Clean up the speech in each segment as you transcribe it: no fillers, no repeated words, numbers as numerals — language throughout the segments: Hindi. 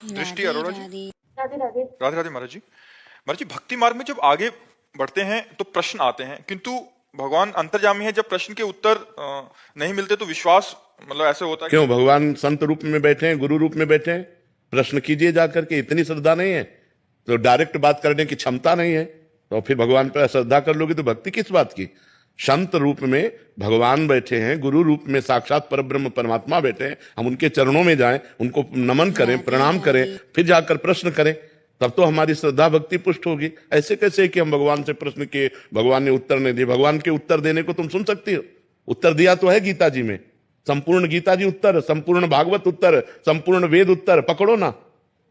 दृष्टि राधे अरोड़ा जी। राधे। राधे राधे। राधे राधे महाराज जी भक्ति मार्ग में जब आगे बढ़ते हैं तो प्रश्न आते हैं, किंतु भगवान अंतर्यामी है, जब प्रश्न के उत्तर नहीं मिलते तो विश्वास मतलब ऐसे होता है क्यों भगवान संत रूप में बैठे हैं, गुरु रूप में बैठे हैं? प्रश्न कीजिए जाकर के। इतनी श्रद्धा नहीं है तो डायरेक्ट बात करने की क्षमता नहीं है तो फिर भगवान पर श्रद्धा कर लोगे तो भक्ति किस बात की? संत रूप में भगवान बैठे हैं, गुरु रूप में साक्षात परब्रह्म परमात्मा बैठे हैं, हम उनके चरणों में जाएं, उनको नमन करें, प्रणाम करें, फिर जाकर प्रश्न करें, तब तो हमारी श्रद्धा भक्ति पुष्ट होगी। ऐसे कैसे कि हम भगवान से प्रश्न किए, भगवान ने उत्तर नहीं दिए? भगवान के उत्तर देने को तुम सुन सकती हो? उत्तर दिया तो है गीता जी में, संपूर्ण गीता जी उत्तर, संपूर्ण भागवत उत्तर, संपूर्ण वेद उत्तर, पकड़ो ना।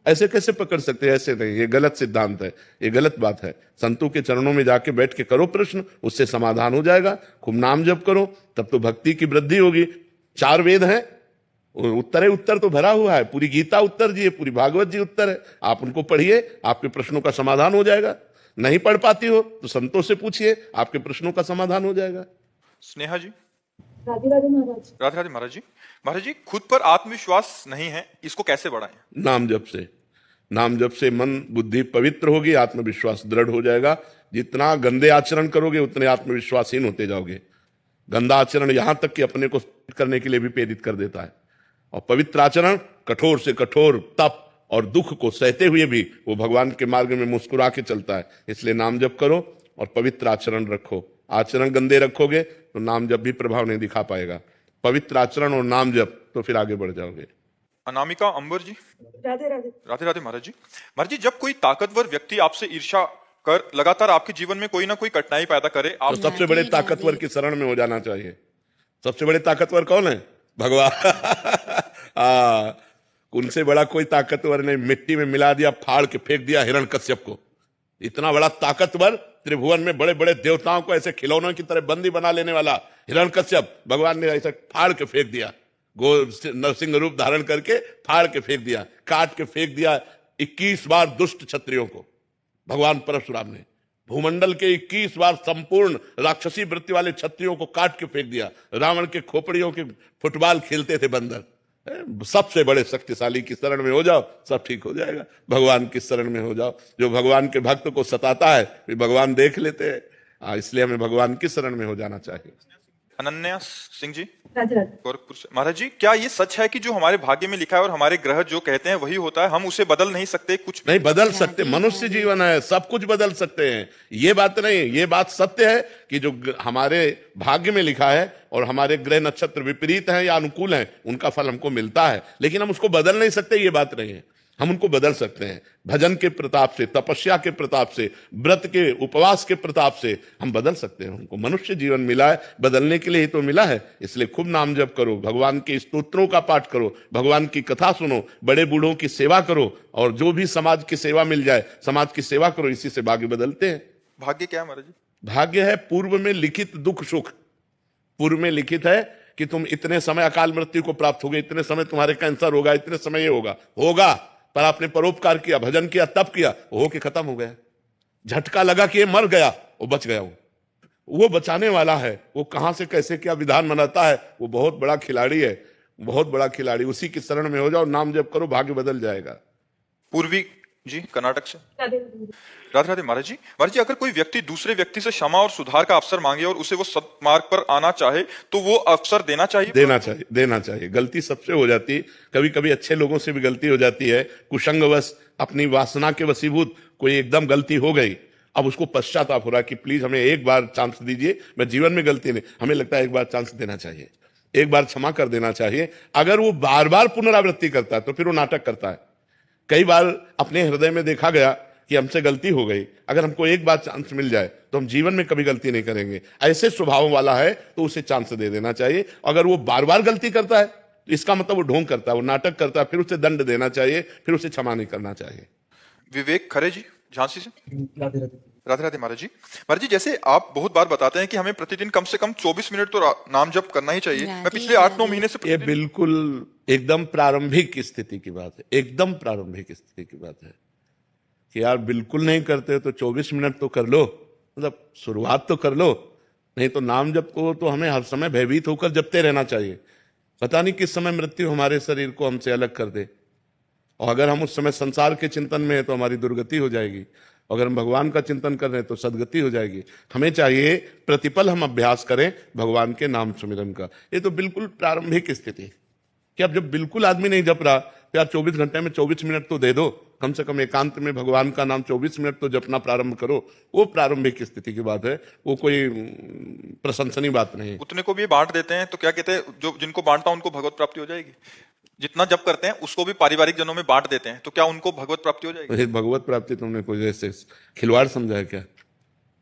ऐसे कैसे पकड़ सकते हैं? ऐसे नहीं, ये गलत सिद्धांत है, ये गलत बात है। संतों के चरणों में जाके बैठ के करो प्रश्न, उससे समाधान हो जाएगा। खूब नाम जप करो, तब तो भक्ति की वृद्धि होगी। 4 वेद हैं, उत्तर है, उत्तर तो भरा हुआ है, पूरी गीता उत्तर जी है, पूरी भागवत जी उत्तर है। आप उनको पढ़िए, आपके प्रश्नों का समाधान हो जाएगा। नहीं पढ़ पाती हो तो संतों से पूछिए, आपके प्रश्नों का समाधान हो जाएगा। स्नेहा जी। राधे राधे महाराज। राधे राधे महाराज जी खुद पर आत्मविश्वास नहीं है, इसको कैसे बढ़ाएं? नाम जप से। नाम जप से मन बुद्धि पवित्र होगी, आत्मविश्वास दृढ़ हो जाएगा। जितना गंदे आचरण करोगे उतने आत्मविश्वासहीन होते जाओगे। गंदा आचरण यहां तक कि अपने को करने के लिए भी प्रेरित कर देता है, और पवित्र आचरण कठोर से कठोर तप और दुख को सहते हुए भी वो भगवान के मार्ग में मुस्कुरा के चलता है। इसलिए नाम जप करो और पवित्र आचरण रखो। आचरण गंदे रखोगे तो नाम जप भी प्रभाव नहीं दिखा पाएगा। पवित्र आचरण और नाम जप तो फिर आगे बढ़ जाओगे। अनामिका अंबर जी। राधे राधे। राधे राधे महाराज जी जब कोई ताकतवर व्यक्ति आपसे ईर्ष्या कर लगातार आपके जीवन में कोई ना कोई कठिनाई पैदा करे, आप तो सबसे बड़े ताकतवर की शरण में हो जाना चाहिए। सबसे बड़े ताकतवर कौन है? भगवान। उनसे बड़ा कोई ताकतवर नहीं। मिट्टी में मिला दिया, फाड़ के फेंक दिया हिरण्यकश्यप को। इतना बड़ा ताकतवर, त्रिभुवन में बड़े बड़े देवताओं को ऐसे खिलौनों की तरह बंदी बना लेने वाला हिरण्यकश्यप, भगवान ने ऐसे फाड़ के फेंक दिया। नरसिंह रूप धारण करके फाड़ के फेंक दिया, काट के फेंक दिया 21 बार दुष्ट क्षत्रियों को। भगवान परशुराम ने भूमंडल के 21 बार संपूर्ण राक्षसी वृत्ति वाले क्षत्रियों को काट के फेंक दिया। रावण के खोपड़ियों के फुटबॉल खेलते थे बंदर। सबसे बड़े शक्तिशाली की शरण में हो जाओ, सब ठीक हो जाएगा। भगवान की शरण में हो जाओ। जो भगवान के भक्त को सताता है फिर भगवान देख लेते हैं। इसलिए हमें भगवान की शरण में हो जाना चाहिए। अनन्या सिंह जी। राधे राधे। गोरखपुर से। महाराज जी क्या ये सच है कि जो हमारे भाग्य में लिखा है और हमारे ग्रह जो कहते हैं वही होता है, हम उसे बदल नहीं सकते? कुछ नहीं बदल सकते, मनुष्य जीवन है, सब कुछ बदल सकते हैं। ये बात नहीं, ये बात सत्य है कि जो हमारे भाग्य में लिखा है और हमारे ग्रह नक्षत्र विपरीत हैं या अनुकूल हैं, उनका फल हमको मिलता है, लेकिन हम उसको बदल नहीं सकते। ये बात नहीं है, हम उनको बदल सकते हैं। भजन के प्रताप से, तपस्या के प्रताप से, व्रत के उपवास के प्रताप से हम बदल सकते हैं उनको। मनुष्य जीवन मिला है, बदलने के लिए ही तो मिला है। इसलिए खूब नाम जप करो, भगवान के स्तोत्रों का पाठ करो, भगवान की कथा सुनो, बड़े बूढ़ों की सेवा करो, और जो भी समाज की सेवा मिल जाए समाज की सेवा करो। इसी से भाग्य बदलते हैं। भाग्य क्या है महाराज जी? भाग्य है पूर्व में लिखित दुख सुख। पूर्व में लिखित है कि तुम इतने समय अकाल मृत्यु को प्राप्त होगे, इतने समय तुम्हारे कैंसर होगा, इतने समय ये होगा, पर आपने परोपकार किया, भजन किया, तप किया, वो के खत्म हो गया। झटका लगा कि ये मर गया, वो बच गया। वो बचाने वाला है। वो कहां से कैसे क्या विधान बनाता है, वो बहुत बड़ा खिलाड़ी है, बहुत बड़ा खिलाड़ी। उसी की शरण में हो जाओ, नाम जप करो, भाग्य बदल जाएगा। पूर्वी जी कर्नाटक से। राधे राधे। राधे राधे महाराज जी अगर कोई व्यक्ति दूसरे व्यक्ति से क्षमा और सुधार का अवसर मांगे और उसे वो सत्मार्ग पर आना चाहे तो वो अवसर देना चाहिए? देना चाहिए। गलती सबसे हो जाती है, कभी कभी अच्छे लोगों से भी गलती हो जाती है। कुसंगवश अपनी वासना के वशीभूत कोई एकदम गलती हो गई, अब उसको पश्चाताप हो रहा है कि प्लीज हमें एक बार चांस दीजिए, मैं जीवन में गलती नहीं। हमें लगता है एक बार चांस देना चाहिए, एक बार क्षमा कर देना चाहिए। अगर वो बार बार पुनरावृत्ति करता है तो फिर वो नाटक करता है। कई बार अपने हृदय में देखा गया कि हमसे गलती हो गई, अगर हमको एक बार चांस मिल जाए तो हम जीवन में कभी गलती नहीं करेंगे। ऐसे स्वभाव वाला है तो उसे चांस दे देना चाहिए। अगर वो बार बार गलती करता है तो इसका मतलब वो ढोंग करता है, वो नाटक करता है, फिर उसे दंड देना चाहिए, फिर उसे क्षमा नहीं करना चाहिए। विवेक खरे जी झांसी से। राधे राधे। राधे राधे महाराज जी जैसे आप बहुत बार बताते हैं कि हमें प्रतिदिन कम से कम 24 मिनट तो नाम जप करना ही चाहिए। मैं पिछले 8-9 महीने से ये बिल्कुल एकदम प्रारंभिक स्थिति की बात है, एकदम प्रारंभिक स्थिति की बात है कि यार बिल्कुल नहीं करते तो 24 मिनट तो कर लो, मतलब शुरुआत तो कर लो। नहीं तो नाम जप को तो हमें हर समय भयभीत होकर जपते रहना चाहिए। पता नहीं किस समय मृत्यु हमारे शरीर को हमसे अलग कर दे। और अगर हम उस समय संसार के चिंतन में हैं तो हमारी दुर्गति हो जाएगी, अगर हम भगवान का चिंतन कर रहे हैं तो सदगति हो जाएगी। हमें चाहिए प्रतिपल हम अभ्यास करें भगवान के नाम सुमिरन का। ये तो बिल्कुल प्रारंभिक स्थिति कि अब जब बिल्कुल आदमी नहीं जप रहा तो यार 24 घंटे में 24 मिनट तो दे दो, कम से कम एकांत में भगवान का नाम 24 मिनट तो जपना प्रारंभ करो। वो प्रारंभिक स्थिति की बात है, वो कोई प्रशंसनीय बात नहीं है। उतने को भी बांट देते हैं तो क्या कहते हैं, जो जिनको बांटता उनको भगवत प्राप्ति हो जाएगी। जितना जप करते हैं उसको भी पारिवारिक जनों में बांट देते हैं तो क्या उनको भगवत प्राप्ति हो जाएगी? भगवत प्राप्ति तुमने कोई ऐसे खिलवाड़ समझा है क्या?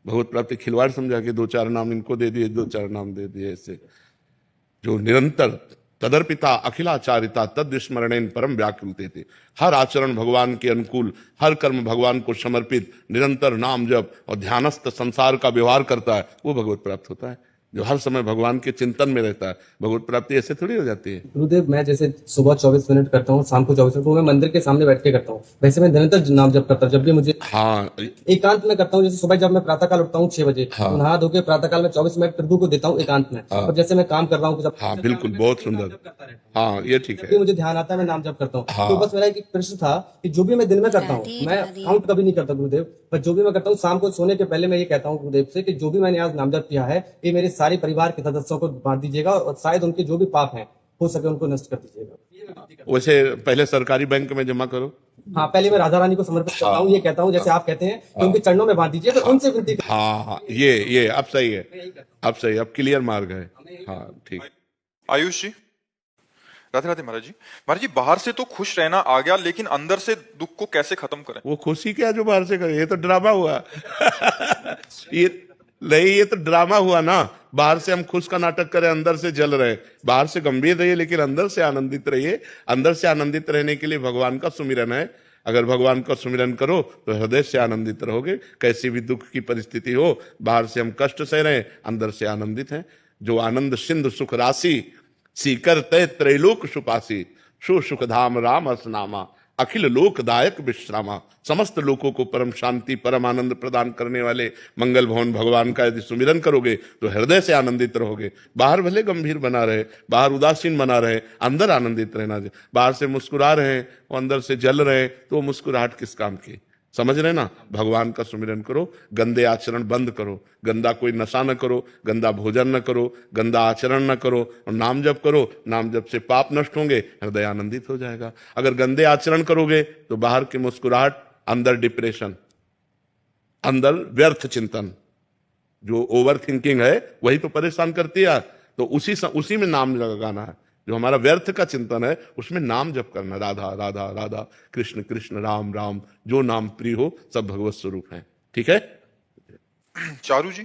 भगवत प्राप्ति खिलवाड़ समझा के 2-4 नाम इनको दे दिए, 2-4 नाम दे दिए। ऐसे जो निरंतर तदर्पिता अखिलाचारिता तद स्मरणेन परम व्याकुलते थे, हर आचरण भगवान के अनुकूल, हर कर्म भगवान को समर्पित, निरंतर नाम जप और ध्यानस्थ संसार का व्यवहार करता है, वो भगवत प्राप्त होता है। जो हर समय भगवान के चिंतन में रहता है, भगवत प्राप्ति ऐसे थोड़ी हो जाती है। गुरुदेव, मैं जैसे सुबह 24 मिनट करता हूँ, शाम को 24 मिनट, वो मैं मंदिर के सामने बैठ के करता हूँ। वैसे मैं निरंतर नाम जप करता हूँ जब भी मुझे हाँ एकांत में करता हूँ। जैसे सुबह जब मैं प्रातःकाल उठता हूँ 6 बजे, हाँ। नहा धो के प्रातःकाल में 24 मिनट प्रभु को देता हूँ एकांत में। हाँ। और जैसे मैं काम कर रहा हूँ, हाँ बिल्कुल, बहुत सुंदर। हाँ ये ठीक जब है। भी मुझे ध्यान आता है मैं नाम जप करता हूँ। हाँ। तो बस मेरा एक प्रश्न था कि जो भी मैं दिन में करता हूँ, मैं काउंट कभी नहीं करता गुरुदेव, पर जो भी मैं करता हूँ शाम को सोने के पहले मैं ये कहता हूँ गुरुदेव से कि जो भी मैंने आज नाम जप किया है ये मेरे सारे परिवार के सदस्यों को बांट दीजिएगा और शायद उनके जो भी पाप हैं हो सके उनको नष्ट कर दीजिएगा। वैसे पहले सरकारी बैंक में जमा करो। हाँ, पहले मैं राधा रानी को समर्पित करता हूँ, ये कहता हूँ जैसे आप कहते हैं कि उनके चरणों में बांध दीजिए, तो उनसे विनती करता हाँ हाँ, ये अब सही है, अब सही, अब क्लियर मार्ग है। हाँ ठीक। आयुष जी, राधे राधे महाराज जी। महाराज जी, बाहर से तो खुश रहना आ गया, लेकिन अंदर से दुख को कैसे खत्म करें? वो खुशी क्या जो बाहर से करे, ये तो ड्रामा हुआ। ये नहीं, ये तो ड्रामा हुआ ना। बाहर से हम खुश का नाटक करें, अंदर से जल रहे। बाहर से गंभीर रहिए लेकिन अंदर से आनंदित रहिए। अंदर से आनंदित रहने के लिए भगवान का सुमिरन है। अगर भगवान का सुमिरन करो तो हृदय से आनंदित रहोगे। कैसी भी दुख की परिस्थिति हो, बाहर से हम कष्ट सह रहे हैं, अंदर से आनंदित हैं। जो आनंद सिंधु सुख राशि, सीकर तय त्रैलोक सुपासी, सो सुखधाम राम असनामा, अखिल लोकदायक विश्रामा। समस्त लोगों को परम शांति परम आनंद प्रदान करने वाले मंगल भवन भगवान का यदि सुमिरन करोगे तो हृदय से आनंदित रहोगे। बाहर भले गंभीर बना रहे, बाहर उदासीन बना रहे, अंदर आनंदित रहना। बाहर से मुस्कुरा रहे हैं और अंदर से जल रहे हैं तो मुस्कुराहट किस काम की? समझ रहे ना? भगवान का सुमिरन करो, गंदे आचरण बंद करो, गंदा कोई नशा न करो, गंदा भोजन न करो, गंदा आचरण न करो और नाम जप करो। नाम जप से पाप नष्ट होंगे, हृदय आनंदित हो जाएगा। अगर गंदे आचरण करोगे तो बाहर की मुस्कुराहट, अंदर डिप्रेशन, अंदर व्यर्थ चिंतन, जो ओवर थिंकिंग है वही तो परेशान करती है। तो उसी में नाम लगाना है। जो हमारा व्यर्थ का चिंतन है उसमें नाम जप करना, राधा राधा राधा, कृष्ण कृष्ण राम राम, जो नाम प्रिय हो सब भगवत स्वरूप है। ठीक है चारू जी,